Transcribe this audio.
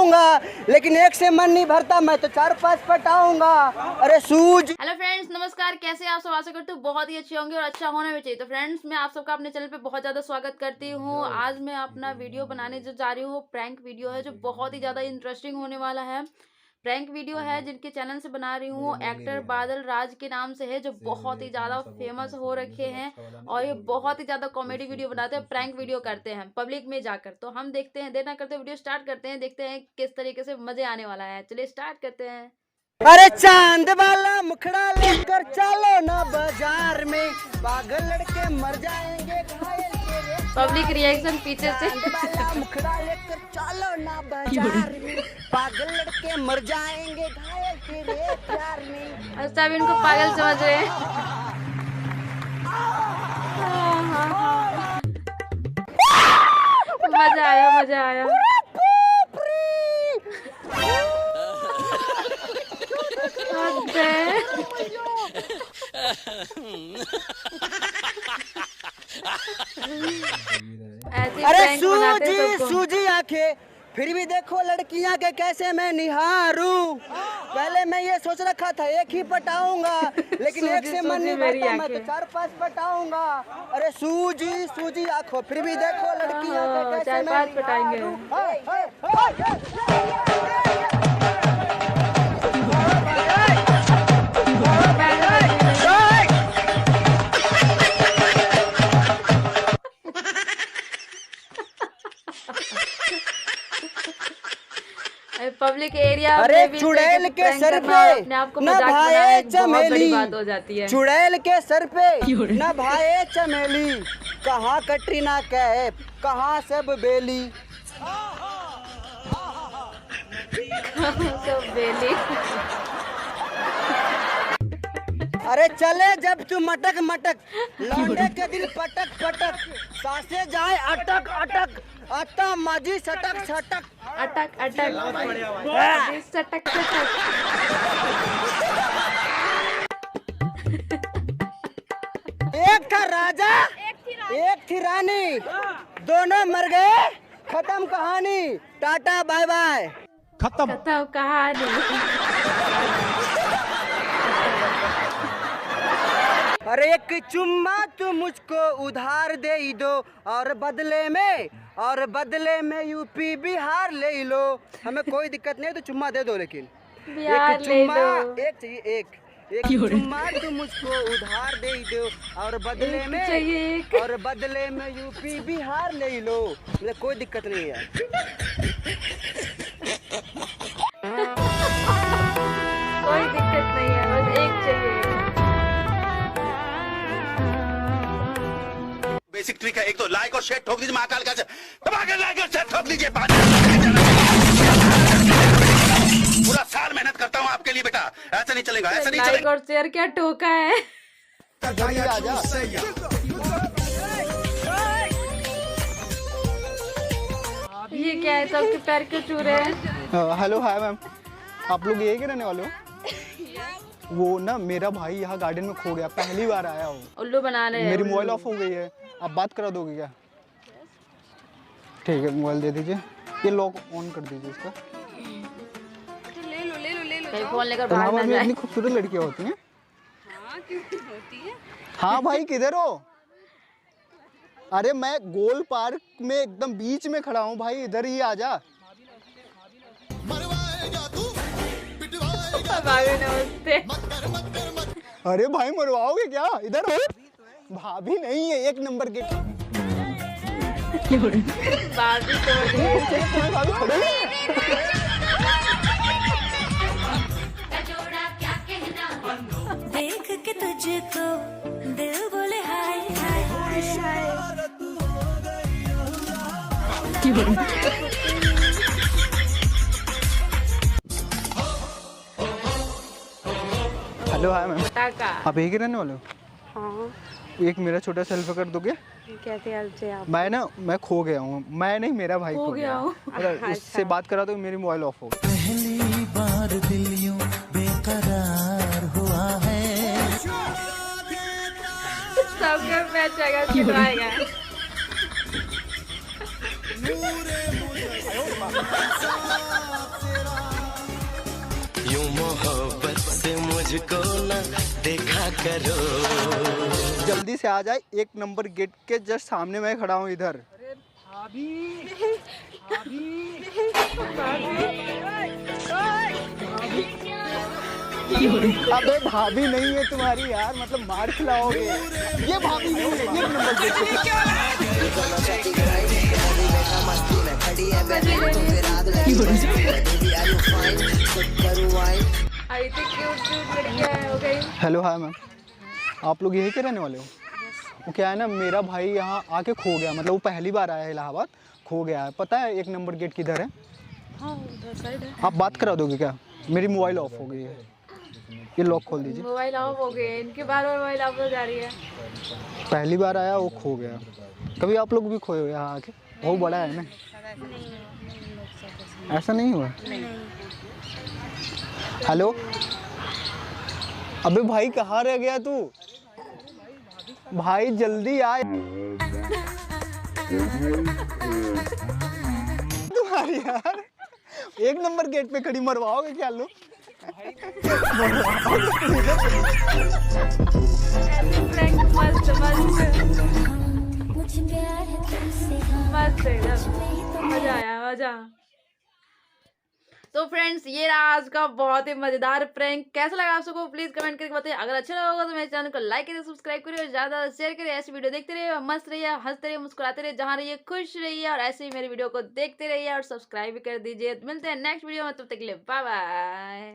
पटाऊंगा, लेकिन एक से मन नहीं भरता, मैं तो 4-5 पटाऊंगा। अरे सूज। हेलो फ्रेंड्स, नमस्कार। कैसे आप सब? आशा करती हूँ बहुत ही अच्छे होंगे और अच्छा होना भी चाहिए। तो फ्रेंड्स, मैं आप सबका अपने चैनल पे बहुत ज़्यादा स्वागत करती हूँ। आज मैं अपना वीडियो बनाने जो जा रही हूँ, प्रैंक वीडियो है जो बहुत ही ज़्यादा इंटरेस्टिंग होने वाला है। प्रैंक वीडियो है जिनके चैनल से बना रही हूँ, एक्टर बादल राज के नाम से है, जो बहुत ही ज़्यादा फेमस हो रखे हैं और ये बहुत ही ज़्यादा कॉमेडी वीडियो बनाते हैं, प्रैंक वीडियो करते हैं पब्लिक में जाकर। तो हम देखते हैं, देर ना करते वीडियो स्टार्ट करते हैं, देखते हैं किस तरीके से मज़े आने वाला है। चलिए स्टार्ट करते हैं। अरे चांद वाला मुखड़ा लेकर चलो ना बाजार में, पागल लड़के मर जाएंगे घायल तेरे। पब्लिक रिएक्शन पीछे से। चांद वाला मुखड़ा लेकर चलो ना बाजार में, पागल लड़के मर जाएंगे घायल तेरे प्यार में। और सब इनको पागल समझ रहे हैं। मजा आया, मजा आया। अरे सूजी सूजी आंखें, फिर भी देखो लड़कियां के कैसे मैं निहारूं। पहले मैं ये सोच रखा था एक ही पटाऊंगा, लेकिन एक से मन नहीं भरता, मैं तो 4-5 पटाऊंगा। अरे सूजी सूजी आंखों, फिर भी देखो लड़कियां के कैसे मैं 4-5 पटाएंगे। Public area. अरे चुड़ैल के सर पे न भाए चमेली, बात हो जाती है। चुड़ैल के सर पे न भाए चमेली, कहाँ कटरीना कैफ, कहाँ सब बेली। सब बेली। अरे चले जब तू मटक मटक, लौंडे के दिल पटक पटक, सांसे जाए अटक अटक, अता माजी सटक सटक अटक अटक सटक सटक। एक था राजा एक थी रानी, दोनों मर गए, खत्म कहानी, टाटा बाय बाय। खत्म कहानी। अरे एक चुम्मा तू मुझको उधार दे दो, और बदले में यूपी बिहार ले लो। हमें कोई दिक्कत नहीं है, तो चुम्मा दे दो, लेकिन बिहार एक चुम्मा ले लो। एक चाहिए, एक चुम्मा तू मुझको उधार दे दो, और बदले में यूपी बिहार ले लो। मुझे कोई दिक्कत नहीं है। कोई दिक्कत नहीं है, बस एक चाहिए। बेसिक ट्रिक है, एक तो लाइक और शेयर ठोक दीजिए, महाकाल का लाइक और शेयर ठोक दीजिए। पूरा साल मेहनत करता हूँ आपके लिए बेटा, ऐसा नहीं चलेगा, ऐसा नहीं लाइक चलेगा। और शेयर क्या ठोका है। ये क्या है, सबके पैर क्यों छू रहे हैं? हेलो हाय मैम, आप लोग यही के रहने वाले हो? वो ना मेरा भाई यहाँ गार्डन में खो गया, पहली बार आया हो। उल्लू बना रहे हैं। मेरी मोबाइल ऑफ हो गई है, आप बात करा दोगे क्या? ठीक है, मोबाइल दे दीजिए, ये लॉक ऑन कर दीजिए इसका। कहीं फोन लेकर भाग ना जाए। इतनी खूबसूरत लड़कियाँ होती हैं। हाँ, क्यों होती है? हाँ भाई, किधर हो? अरे मैं गोल पार्क में एकदम बीच में खड़ा हूँ भाई, इधर ही आ जा। नमस्ते। अरे भाई मरवाओगे क्या? इधर हो। भाभी नहीं है, एक नंबर के भाभी तो देख के तुझको दिल बोले हाय हाय हाय। हेलो हाय मैम, टाका। आप यही के रहने वाले हो? हाँ। एक मेरा छोटा सेल्फी कर दोगे? कैसे हाल से आप? मैं खो गया हूँ, मैं नहीं, मेरा भाई खो गया। अगर उससे बात करा तो मेरी मोबाइल ऑफ हो गई। पहली बार दिल यूं बेकरार हुआ है। सबके पैर जगह छिपाएगा। मुझको न देखा करो। जल्दी से आ जाए, 1 नंबर गेट के जस्ट सामने मैं खड़ा हूँ इधर। अबे भाभी नहीं है तुम्हारी यार, मतलब मार खिलाओगे। ये भाभी नहीं है, 1 number gate I think cute cute लड़कियां है, हो गई। हेलो हाय मैम, आप लोग यहीं के रहने वाले हो? वो क्या है ना, मेरा भाई यहाँ आके खो गया, मतलब वो पहली बार आया है इलाहाबाद, खो गया है। पता है 1 नंबर गेट किधर है? हाँ उधर साइड है। आप बात करा दोगे क्या? मेरी मोबाइल ऑफ हो गई है, ये लॉक खोल दीजिए। मोबाइल ऑफ हो गए इनके, बार बार मोबाइल ऑफ हो जा रही है। पहली बार आया वो खो गया। कभी आप लोग भी खोए हो यहाँ आके? बहुत बड़ा है ना। ऐसा नहीं हुआ? हेलो, अबे भाई कहाँ रह गया तू? भाई जल्दी आ। तुम्हारी यार 1 नंबर गेट पे खड़ी मरवाओगे क्या लोग? प्रैंक मस्त मस्त मुझे प्यार है तुमसे, मस्त एकदम, मजा आया मजा। तो फ्रेंड्स ये रहा आज का बहुत ही मजेदार प्रैंक। कैसा लगा आप सबको प्लीज कमेंट करके बताइए। अगर अच्छा लगा होगा तो मेरे चैनल को लाइक करिए, सब्सक्राइब करिए और ज्यादा शेयर करिए। ऐसी वीडियो देखते रहिए, मस्त रहिए, हंसते रहिए, मुस्कुराते रहिए, जहाँ रहिए खुश रहिए और ऐसे ही मेरी वीडियो को देखते रहिए और सब्सक्राइब भी कर दीजिए। मिलते हैं नेक्स्ट वीडियो में, तब तक के लिए बाय बाय।